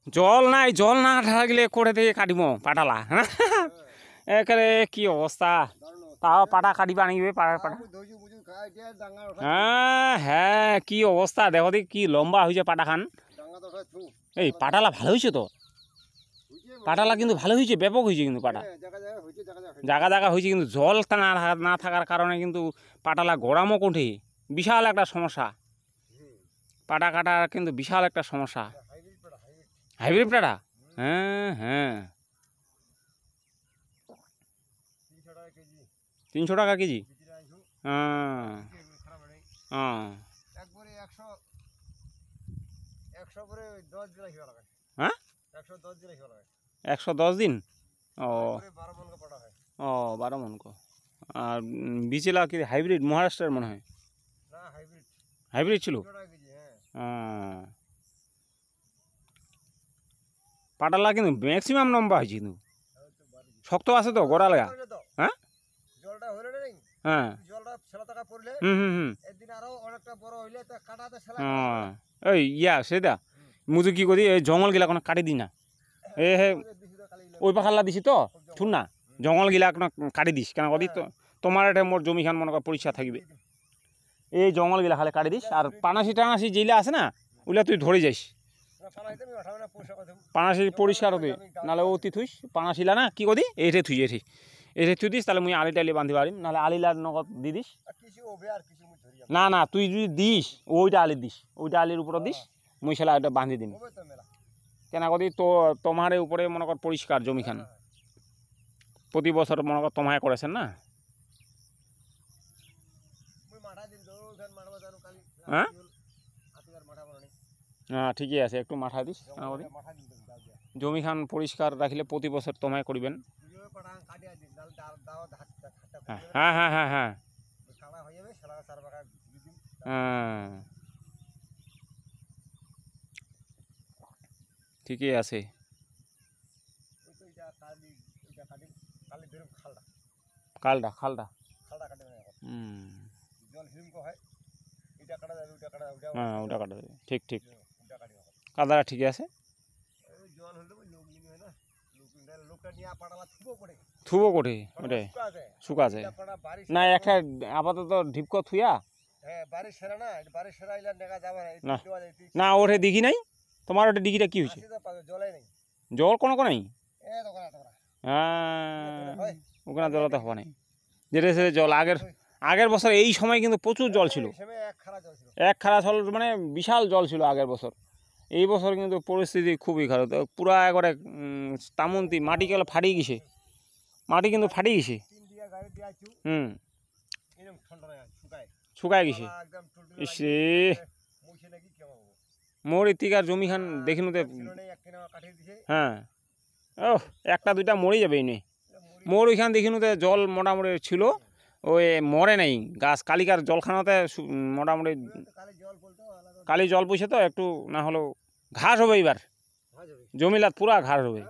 জল নাই, জল না থাকলে করে দিয়ে কাটিব পাটালা। একেবারে কি অবস্থা, তাও পাটা কাটিবা আনিবে পাটা পাটা। হ্যাঁ হ্যাঁ, কি অবস্থা দেখো দেখি, কি লম্বা হয়েছে পাটা খান। এই পাটালা ভালো হয়েছে তো, পাটালা কিন্তু ভালো হয়েছে, ব্যাপক হয়েছে কিন্তু পাটা, জায়গা জায়গা হয়েছে, কিন্তু জল না থাকার কারণে কিন্তু পাটালা গড়ামও কঠে, বিশাল একটা সমস্যা। পাটা কাটা কিন্তু বিশাল একটা সমস্যা। হাইব্রিড পাটা, হ্যাঁ হ্যাঁ, 300 টাকা কেজি। হ্যাঁ হ্যাঁ, হ্যাঁ 110 দিন। ও ও, 12 মন কো। আর বিচেলা কি হাইব্রিড মহারাষ্ট্রের মনে হয়, হাইব্রিড ছিল। পাটালা কিন্তু ম্যাক্সিমাম লম্বা হয়েছে, কিন্তু শক্ত আছে তো গোড়া লাগা। হ্যাঁ হ্যাঁ, এই ইয়া সেটা মুজু কি করি, এই জঙ্গল গিলা কোনো কাটি দিই না। এ হে ওই পাখাল্লা দিছি তো, শুন না, জঙ্গল গিলা কোনো কাটি দিস কেন কদি, তো তোমার এটা মোর জমিখান মনে কর পরিষ্কার থাকবে, এই জঙ্গল গিলা খালি কাটি দিস। আর পানাশি টানাশি যেগুলা আছে না, ওগুলা তুই ধরে যাইস, পানাশি পরিষ্কার হতে, নাহলে অতি থুইস পানাশিলা না কি কদি, এইটে থুই এটে থুই দিস, তাহলে মুই আলি টালি বাঁধি পারিম, নাহলে আলিলার নগদ দি দিস। না না, তুই যদি দিস ওইটা আলি দিস, ওইটা আলির উপরে দিস, মুই সেলা ওইটা বাঁধি দিম কেন কদি, তো তোমার উপরে মনে কর পরিষ্কার জমিখান, প্রতি বছর মনে কর তোমায় করেছেন না। হ্যাঁ হ্যাঁ, ঠিকই আছে, একটু মাঠা দিস জমিখান পরিষ্কার রাখলে প্রতি বছর তোমায় করবেন। হ্যাঁ হ্যাঁ হ্যাঁ হ্যাঁ হ্যাঁ, ঠিকই আছে। খালটা খালটা হ্যাঁ, ওটা কাটা যাবে, ঠিক ঠিক, কাদাটা ঠিকই আছে। থুবো কোঠে ওটাই শুকা আছে না, একটা আপাতত ঢিপক থুয়া না না, ওঠে দেখি নাই তোমার, ওটা দিঘিটা কি হয়েছে, জল কোনো নাই। হ্যাঁ, ওখানে জলতে হওয়া নেই, যেটা সে জল আগের বছর এই সময় কিন্তু প্রচুর জল ছিল, এক খাড়া জল মানে বিশাল জল ছিল আগের বছর। এই বছর কিন্তু পরিস্থিতি খুবই খারাপ, পুরা একবারে তামন্তি মাটি গেলে ফাটিয়ে গেছে, মাটি কিন্তু ফাটিয়ে গেছে। শুকায় গেছে, ইসে মোর ইতিকার জমিখান দেখিনুতে। হ্যাঁ ও, একটা দুইটা মরে যাবে এনে, মোর ওইখান দেখিনুতে জল মোটামুটি ছিল, ওই মরে নাই গাছ, কালিকার জলখানাতে মোটামুটি কালি জল পয়সে তো একটু না হলেও ঘাস হবে, এবার জমিলাত পুরা ঘাস হবে।